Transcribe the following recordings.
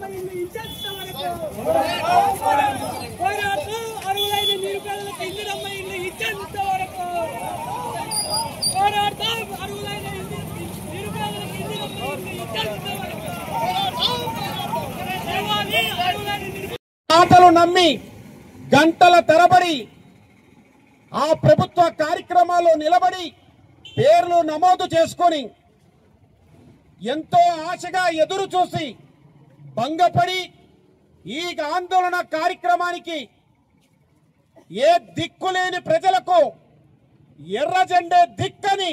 ఇందిరమ్మ ఇల్లు ఇచ్చేంత వరకు పోరాటం అరువులైన నిరుపేదలకు ఇందిరమ్మ ఇల్లు ఇచ్చేంత వరకు పోరాటం అరువులైన నిరుపేదలకు ఇందిరమ్మ ఇల్లు ఇచ్చేంత వరకు మాటలు నమ్మి గంటల తరబడి ఆ ప్రభుత్వ కార్యక్రమాల్లో నిలబడి పేర్లు నమోదు చేసుకొని ఎంతో ఆశగా ఎదురు చూసి భంగపడి ఈ ఆందోళన కార్యక్రమానికి ఏ దిక్కులేని ప్రజలకు ఎర్ర జెండే దిక్కని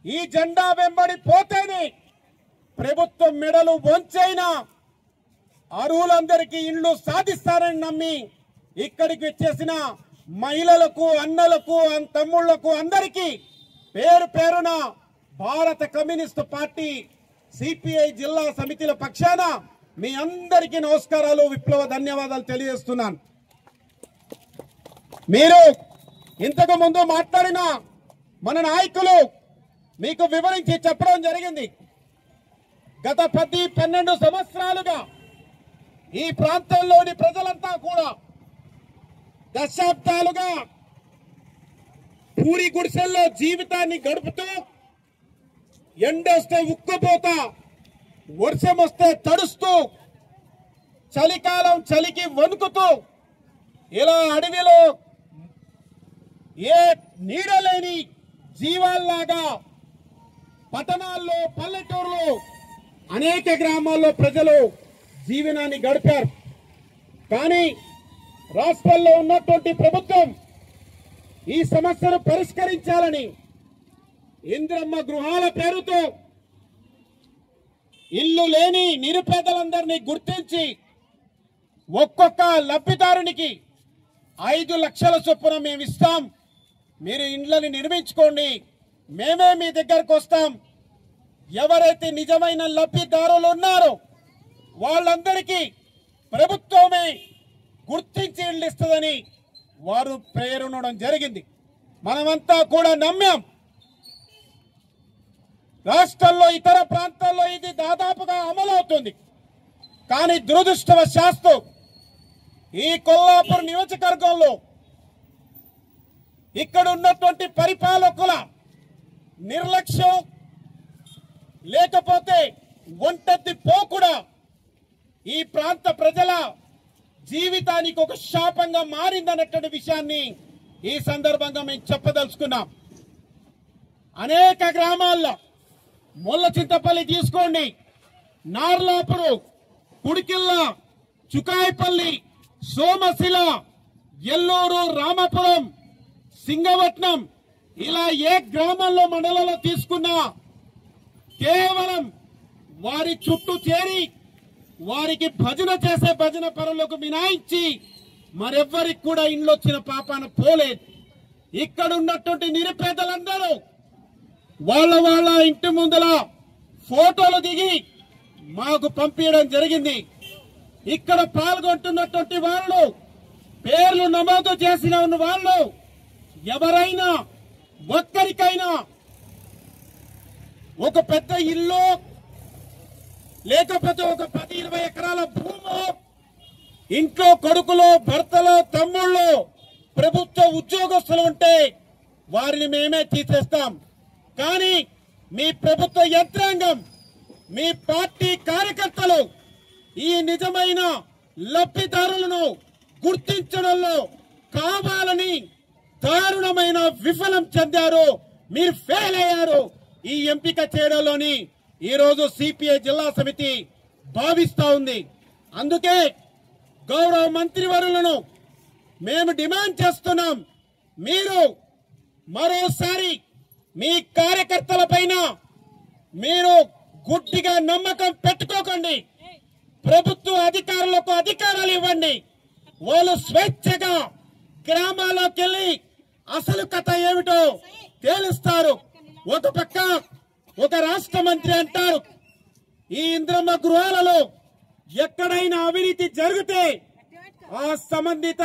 ఈ జెండా వెంబడి పోతేనే ప్రభుత్వం మెడలు వంచైనా అర్హులందరికీ ఇళ్లు సాధిస్తారని నమ్మి ఇక్కడికి వచ్చేసిన మహిళలకు అన్నలకు తమ్ముళ్లకు అందరికీ పేరు పేరున భారత కమ్యూనిస్టు పార్టీ సిపిఐ జిల్లా సమితిల పక్షాన మీ అందరికీ నమస్కారాలు విప్లవ ధన్యవాదాలు తెలియజేస్తున్నాను. మీరు ఇంతకు ముందు మాట్లాడిన మన నాయకులు మీకు వివరించి చెప్పడం జరిగింది. గత 10-12 సంవత్సరాలుగా ఈ ప్రాంతంలోని ప్రజలంతా కూడా దశాబ్దాలుగా పూరి గుడిసెల్లో జీవితాన్ని గడుపుతూ ఎండొస్తే ఉక్కుపోతా, వర్షం వస్తే తడుస్తూ, చలికాలం చలికి వణుకుతూ ఇలా అడవిలో ఏ నీడలేని జీవాల్లాగా పట్టణాల్లో పల్లెటూరులో అనేక గ్రామాల్లో ప్రజలు జీవనాన్ని గడిపారు. కానీ రాష్ట్రంలో ఉన్నటువంటి ప్రభుత్వం ఈ సమస్యను పరిష్కరించాలని ఇందిరమ్మ గృహాల పేరుతో ఇల్లు లేని నిరుపేదలందరినీ గుర్తించి ఒక్కొక్క లబ్ధిదారునికి 5 లక్షల చొప్పున మేము ఇస్తాం, మీరు ఇండ్లని నిర్మించుకోండి, మేమే మీ దగ్గరకు వస్తాం, ఎవరైతే నిజమైన లబ్ధిదారులు ఉన్నారో వాళ్ళందరికీ ప్రభుత్వమే గుర్తించి ఇళ్ళు ఇస్తుందని వారు పేరునడం జరిగింది. మనమంతా కూడా నమ్మాం. రాష్ట్రంలో ఇతర ప్రాంతాల్లో ఇది దాదాపుగా అమలవుతుంది. కానీ దురదృష్టవశాత్తు ఈ కొల్లాపూర్ నియోజకవర్గంలో ఇక్కడ ఉన్నటువంటి పరిపాలకుల నిర్లక్ష్యం లేకపోతే ఒంటెత్తి పోకుండా ఈ ప్రాంత ప్రజల జీవితానికి ఒక శాపంగా మారిందన్నటువంటి విషయాన్ని ఈ సందర్భంగా మేము చెప్పదలుచుకున్నాం. అనేక గ్రామాల్లో ముళ్ళ చింతపల్లి తీసుకోండి, నార్లాపురు, కుడికిల్ల, చుకాయిపల్లి, సోమశిల, ఎల్లూరు, రామాపురం, సింగవట్నం ఇలా ఏ గ్రామాల్లో మండలంలో తీసుకున్నా కేవలం వారి చుట్టూ చేరి వారికి భజన చేసే భజన పరులకు మినాయించి మరెవ్వరికి కూడా ఇండ్లు వచ్చిన పాపాన పోలేదు. ఇక్కడ ఉన్నటువంటి నిరుపేదలందరూ వాళ్ళ ఇంటి ముందల ఫోటోలు దిగి మాకు పంపించడం జరిగింది. ఇక్కడ పాల్గొంటున్నటువంటి వాళ్ళు పేర్లు నమోదు చేసిన వాళ్ళు ఎవరైనా ఒక్కరికైనా ఒక పెద్ద ఇల్లు లేకపోతే ఒక 10-20 ఎకరాల భూమి, ఇంట్లో కొడుకులు, భర్తలు, తమ్ముళ్ళు, ప్రభుత్వ ఉద్యోగస్తులు ఉంటే వారిని మేమే తీసేస్తాం. కానీ మీ ప్రభుత్వ యంత్రాంగం, మీ పార్టీ కార్యకర్తలు ఈ నిజమైన లబ్ధిదారులను గుర్తించడంలో కావాలని దారుణమైన విఫలం చెందారు. మీరు ఫెయిల్ అయ్యారు. ఈ ఎంపిక చేయడంలోని ఈ రోజు సిపిఐ జిల్లా సమితి భావిస్తా ఉంది. అందుకే గౌరవ మంత్రివర్యులను మేము డిమాండ్ చేస్తున్నాం, మీరు మరోసారి మీ కార్యకర్తల పైన మీరు గుడ్డిగా నమ్మకం పెట్టుకోకండి. ప్రభుత్వ అధికారులకు అధికారాలు ఇవ్వండి. వాళ్ళు స్వేచ్ఛగా గ్రామాల్లోకి వెళ్లి అసలు కథ ఏమిటో తేలుస్తారు. ఒక పక్క ఒక రాష్ట్ర మంత్రి అంటారు ఈ ఇందిరమ్మ గృహాలలో ఎక్కడైనా అవినీతి జరిగితే ఆ సంబంధిత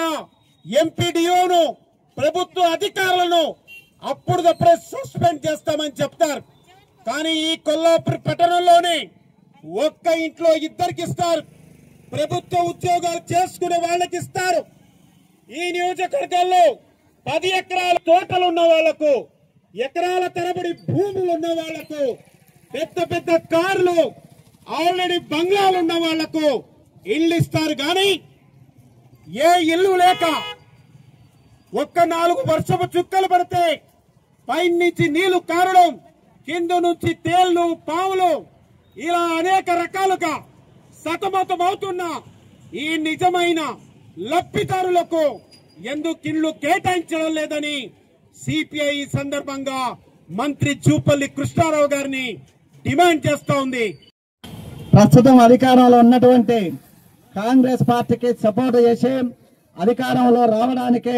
ఎంపీడీఓను, ప్రభుత్వ అధికారులను అప్పుడప్పుడే సస్పెండ్ చేస్తామని చెప్తారు. కానీ ఈ కొల్లాపూర్ పట్టణంలోనే ఒక్క ఇంట్లో 2 ఇస్తారు. ప్రభుత్వ ఉద్యోగాలు చేసుకునే వాళ్ళకి ఇస్తారు. ఈ నియోజకవర్గాల్లో 10 ఎకరాల తోటలు ఉన్న వాళ్లకు, ఎకరాల తరబడి భూములు ఉన్న వాళ్లకు, పెద్ద పెద్ద కార్లు, ఆల్రెడీ బంగ్లాలు ఉన్న వాళ్లకు ఇల్లు ఇస్తారు. కానీ ఏ ఇల్లు లేక ఒక్క 4 వర్షపు చుక్కలు పడితే పై నుంచి నీళ్లు కారడం, కింద నుంచి తేళ్లు, పాములు, ఇలా అనేక రకాలుగా సతమతమవుతున్న ఈ నిజమైన లబ్ధిదారులకు ఎందుకు ఇళ్లు కేటాయించడం లేదని సిపిఐ సందర్భంగా మంత్రి జూపల్లి కృష్ణారావు గారిని డిమాండ్ చేస్తా ఉంది. ప్రస్తుతం అధికారంలో ఉన్నటువంటి కాంగ్రెస్ పార్టీకి సపోర్ట్ చేసి అధికారంలో రావడానికి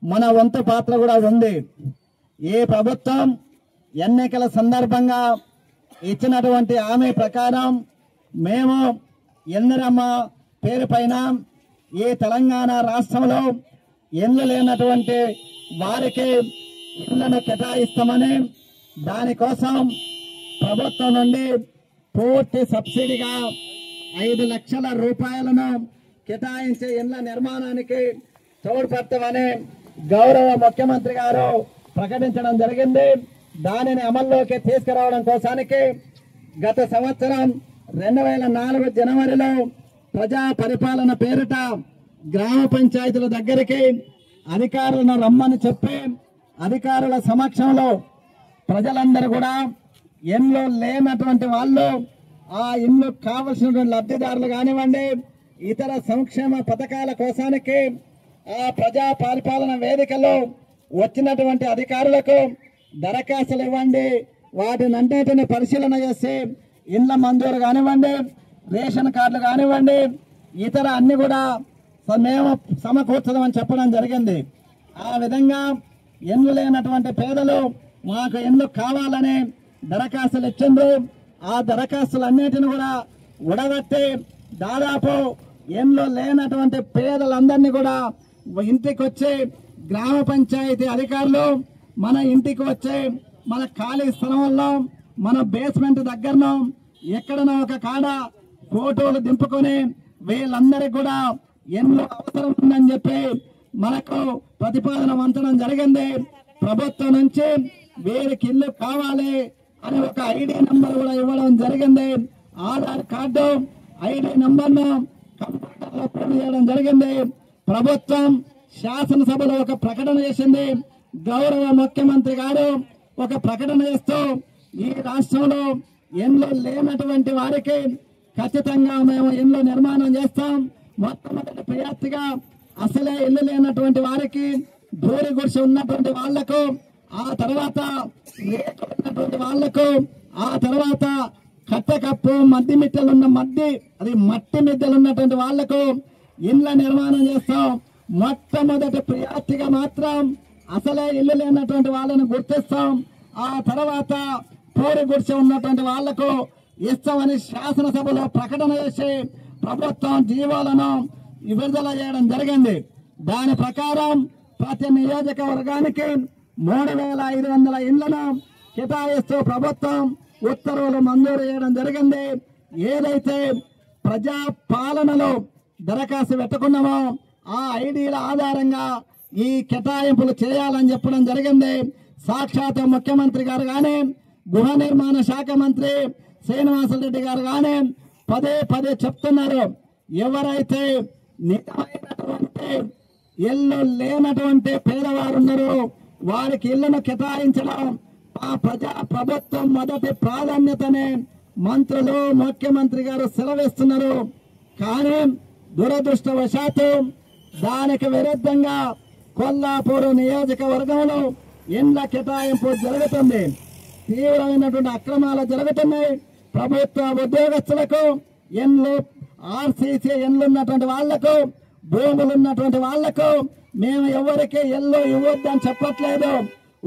మన వంతు పాత్ర కూడా ఉంది. ఈ ప్రభుత్వం ఎన్నికల సందర్భంగా ఇచ్చినటువంటి హామీ ప్రకారం మేము ఇందిరమ్మ పేరు పైన ఈ తెలంగాణ రాష్ట్రంలో ఇళ్లు లేనటువంటి వారికి ఇళ్లను కేటాయిస్తామని, దానికోసం ప్రభుత్వం నుండి పూర్తి సబ్సిడీగా 5 లక్షల రూపాయలను కేటాయించే ఇళ్ల నిర్మాణానికి తోడ్పడతామని గౌరవ ముఖ్యమంత్రి గారు ప్రకటించడం జరిగింది. దానిని అమల్లోకి తీసుకురావడం కోసానికి గత సంవత్సరం 2004 జనవరిలో ప్రజా పరిపాలన పేరిట గ్రామ పంచాయతీల దగ్గరికి అధికారులను రమ్మని చెప్పి అధికారుల సమక్షంలో ప్రజలందరూ కూడా ఇల్లు లేనటువంటి వాళ్ళు, ఆ ఇల్లు కావలసినటువంటి లబ్ధిదారులు కానివ్వండి, ఇతర సంక్షేమ పథకాల కోసానికి ఆ ప్రజా పరిపాలన వేదికలో వచ్చినటువంటి అధికారులకు దరఖాస్తులు ఇవ్వండి, వాటిని అన్నిటిని పరిశీలన చేసి ఇండ్ల మంజూరు కానివ్వండి, రేషన్ కార్డులు కానివ్వండి, ఇతర అన్ని కూడా మేము సమకూర్చదామని చెప్పడం జరిగింది. ఆ విధంగా ఇండ్లు లేనటువంటి పేదలు మాకు ఇండ్లు కావాలని దరఖాస్తులు ఇచ్చిండ్రు. ఆ దరఖాస్తులన్నిటిని కూడా ఉడగట్టి దాదాపు ఇండ్లు లేనటువంటి పేదలందరినీ కూడా ఇంటికి వచ్చి గ్రామ పంచాయతీ అధికారులు మన ఇంటికి వచ్చి మన ఖాళీ స్థలంలో మన బేస్మెంట్ దగ్గరనో ఎక్కడనో ఒక కాడ ఫోటోలు దింపుకొని వీళ్ళందరికీ కూడా ఎన్నో అవసరం ఉందని చెప్పి మనకు ప్రతిపాదన వంచడం జరిగింది. ప్రభుత్వం నుంచి వీరికి ఇల్లు కావాలి అని ఒక ఐడి నంబర్ కూడా ఇవ్వడం జరిగింది. ఆధార్ కార్డు ఐడి నంబర్ను కంప్యూటర్లో ప్రింట్ చేయడం జరిగింది. ప్రభుత్వం శాసనసభలో ఒక ప్రకటన చేసింది. గౌరవ ముఖ్యమంత్రి గారు ఒక ప్రకటన చేస్తూ ఈ రాష్ట్రంలో ఇల్లు లేనటువంటి వారికి ఖచ్చితంగా మేము ఇల్లు నిర్మాణం చేస్తాం. మొట్టమొదటి ప్రయారిటీగా అసలే ఇల్లు లేనటువంటి వారికి, భూరి గుడిసె ఉన్నటువంటి వాళ్లకు, ఆ తర్వాత రేటు ఉన్నటువంటి వాళ్లకు, ఆ తర్వాత కట్టకప్పు మట్టి మిద్దెలున్న మట్టి మిద్దెలు ఉన్నటువంటి వాళ్లకు ఇళ్ల నిర్మాణం చేస్తాం. మొట్టమొదటి ప్రయారిటీగా మాత్రం అసలే ఇల్లు లేనటువంటి వాళ్ళని గుర్తిస్తాం. ఆ తర్వాత పూరి గుడిసె ఉన్నటువంటి వాళ్లకు ఇస్తామని శాసనసభలో ప్రకటన చేసి ప్రభుత్వం జీవోలను విడుదల చేయడం జరిగింది. దాని ప్రకారం ప్రతి నియోజకవర్గానికి 3500 ఇళ్లను కేటాయిస్తూ ప్రభుత్వం ఉత్తర్వులు మంజూరు చేయడం జరిగింది. ఏదైతే ప్రజా పాలనలో దరఖాస్తు పెట్టుకున్నామో ఆ ఐడీల ఆధారంగా ఈ కేటాయింపులు చేయాలని చెప్పడం జరిగింది. సాక్షాత్ ముఖ్యమంత్రి గారు కానీ, గృహ నిర్మాణ శాఖ మంత్రి శ్రీనివాసరెడ్డి గారు కానీ పదే చెప్తున్నారు. ఎవరైతే నిజమైనటువంటి ఇల్లు లేనటువంటి పేదవారు ఉన్నారో వారికి ఇళ్లను కేటాయించడం ఆ ప్రభుత్వం మొదటి ప్రాధాన్యతనే మంత్రులు, ముఖ్యమంత్రి గారు సెలవిస్తున్నారు. కానీ దురదృష్టవశాత్తు దానికి విరుద్ధంగా కొల్లాపూర్ నియోజకవర్గంలో ఇండ్ల కేటాయింపు జరుగుతుంది. తీవ్రమైనటువంటి అక్రమాలు జరుగుతున్నాయి. ప్రభుత్వ ఉద్యోగస్తులకు ఇండ్లు, ఆర్సీసీ ఇండ్లు ఉన్నటువంటి వాళ్లకు, భూములు ఉన్నటువంటి వాళ్లకు మేము ఎవరికి ఇల్లు ఇవ్వద్దని చెప్పట్లేదు.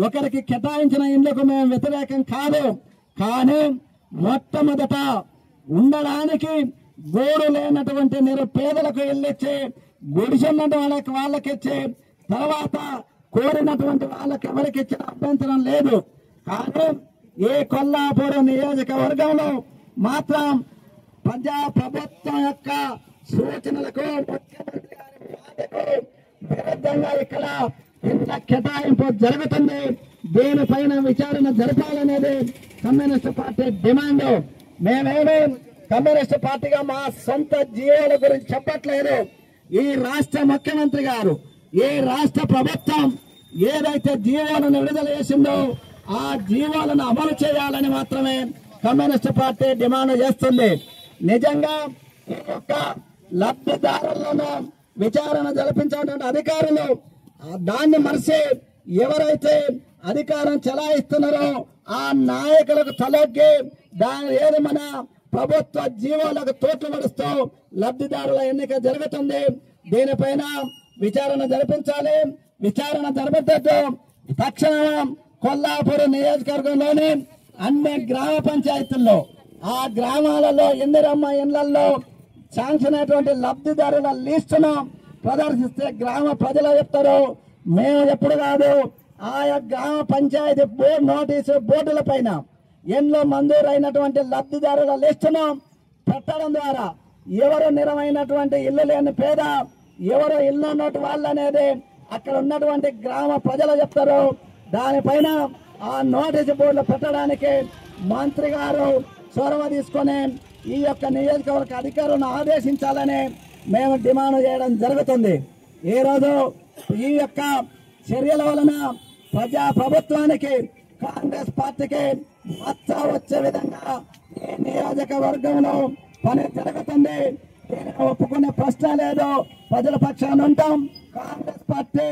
ఒకరికి కేటాయించిన ఇండ్లకు మేము వ్యతిరేకం కాదు. కానీ మొట్టమొదట ఉండడానికి గోడు లేనటువంటి నిరుపేదలకు ఇల్లు ఇచ్చి, గుడిసెన్నటువంటి వాళ్ళకి ఇచ్చి, తర్వాత కోరినటువంటి వాళ్ళకి ఎవరికి ఇచ్చిన అభ్యంతరం లేదు. కానీ ఈ కొల్లాపూర్ నియోజకవర్గంలో మాత్రం ప్రభుత్వం యొక్క సూచనలకు ముఖ్యమంత్రి గారి మాటకు విరుద్ధంగా ఇక్కడ ఇంత కేటాయింపు జరుగుతుంది. దీనిపైన విచారణ జరపాలనేది కమ్యూనిస్ట్ పార్టీ డిమాండ్. మేమేమీ కమ్యూనిస్ట్ పార్టీగా మా సొంత జీవోల గురించి చెప్పట్లేదు. ఈ రాష్ట్ర ముఖ్యమంత్రి గారు, ఈ రాష్ట్ర ప్రభుత్వం ఏదైతే జీవోలను విడుదల చేసిందో ఆ జీవోలను అమలు చేయాలని మాత్రమే కమ్యూనిస్ట్ పార్టీ డిమాండ్ చేస్తుంది. నిజంగా ఈ యొక్క లబ్ధిదారులను విచారణ జరిపించేటువంటి అధికారులు దాన్ని మరిచి ఎవరైతే అధికారం చెలాయిస్తున్నారో ఆ నాయకులకు తలొగ్గి దాని ఏది మన ప్రభుత్వ జీవోలకు తోట్లు పడుస్తూ లబ్ధిదారుల ఎన్నిక జరుగుతుంది. దీనిపైన విచారణ జరిపించాలి. విచారణ జరిపేటట్టు తక్షణం కొల్లాపూర్ నియోజకవర్గంలోని అన్ని గ్రామ పంచాయతీల్లో ఆ గ్రామాలలో ఇందిరమ్మ ఇళ్లలో శాంక్షన్ అయినటువంటి లబ్ధిదారుల లిస్టును ప్రదర్శిస్తే గ్రామ ప్రజలు చెప్తారు. మేము ఎప్పుడు కాదు, ఆయా గ్రామ పంచాయతీ బోర్డు నోటీసు బోర్డుల పైన ఎన్నో మంజూరైనటువంటి లబ్ధిదారుల లిస్టును పెట్టడం ద్వారా ఎవరు నిరమైనటువంటి ఇల్లు లేని పేద, ఎవరు ఇల్లు ఉన్నట్టు వాళ్ళు అనేది అక్కడ ఉన్నటువంటి గ్రామ ప్రజలు చెప్తారు. దానిపైన ఆ నోటీసు బోర్డులు పెట్టడానికి మంత్రి గారు చొరవ తీసుకొని ఈ యొక్క నియోజకవర్గ అధికారులను ఆదేశించాలని మేము డిమాండ్ చేయడం జరుగుతుంది. ఈ రోజు ఈ యొక్క చర్యల వలన ప్రజా ప్రభుత్వానికి, కాంగ్రెస్ పార్టీకి మచ్చ వచ్చే విధంగా ఈ నియోజకవర్గంలో పని జరుగుతుంది. ఒప్పుకునే ప్రశ్న లేదు. ప్రజల పక్షాన ఉంటాం. కాంగ్రెస్ పార్టీ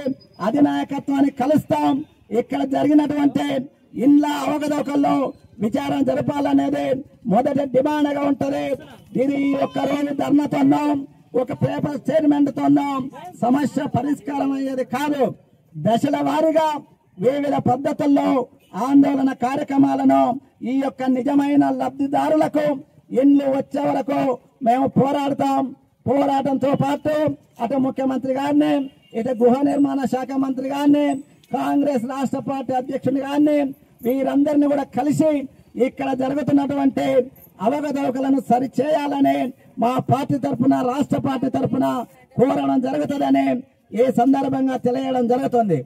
అధినాయకత్వాన్ని కలుస్తాం. ఇక్కడ జరిగినటువంటి ఇండ్ల అవకతవకల్లో విచారణ జరపాలనేది మొదటి డిమాండ్ గా ఉంటది. ఇది ఒక్క రోజు ధర్నాతోనో ఒక పేపర్ స్టేట్మెంట్ తోనో సమస్య పరిష్కారం అయ్యేది కాదు. దశల వారీగా వివిధ పద్ధతుల్లో ఆందోళన కార్యక్రమాలను ఈ యొక్క నిజమైన లబ్ధిదారులకు ఇండ్లు వచ్చే వరకు మేము పోరాడతాం. పోరాటంతో పాటు అటు ముఖ్యమంత్రి గారిని, ఇటు గృహ నిర్మాణ శాఖ మంత్రి గారిని, కాంగ్రెస్ రాష్ట్ర పార్టీ అధ్యక్షుని గారిని వీరందరినీ కూడా కలిసి ఇక్కడ జరుగుతున్నటువంటి అవకతవకలను సరిచేయాలని మా పార్టీ తరఫున, రాష్ట్ర పార్టీ తరఫున కోరడం జరుగుతుందని ఈ సందర్భంగా తెలియడం జరుగుతుంది.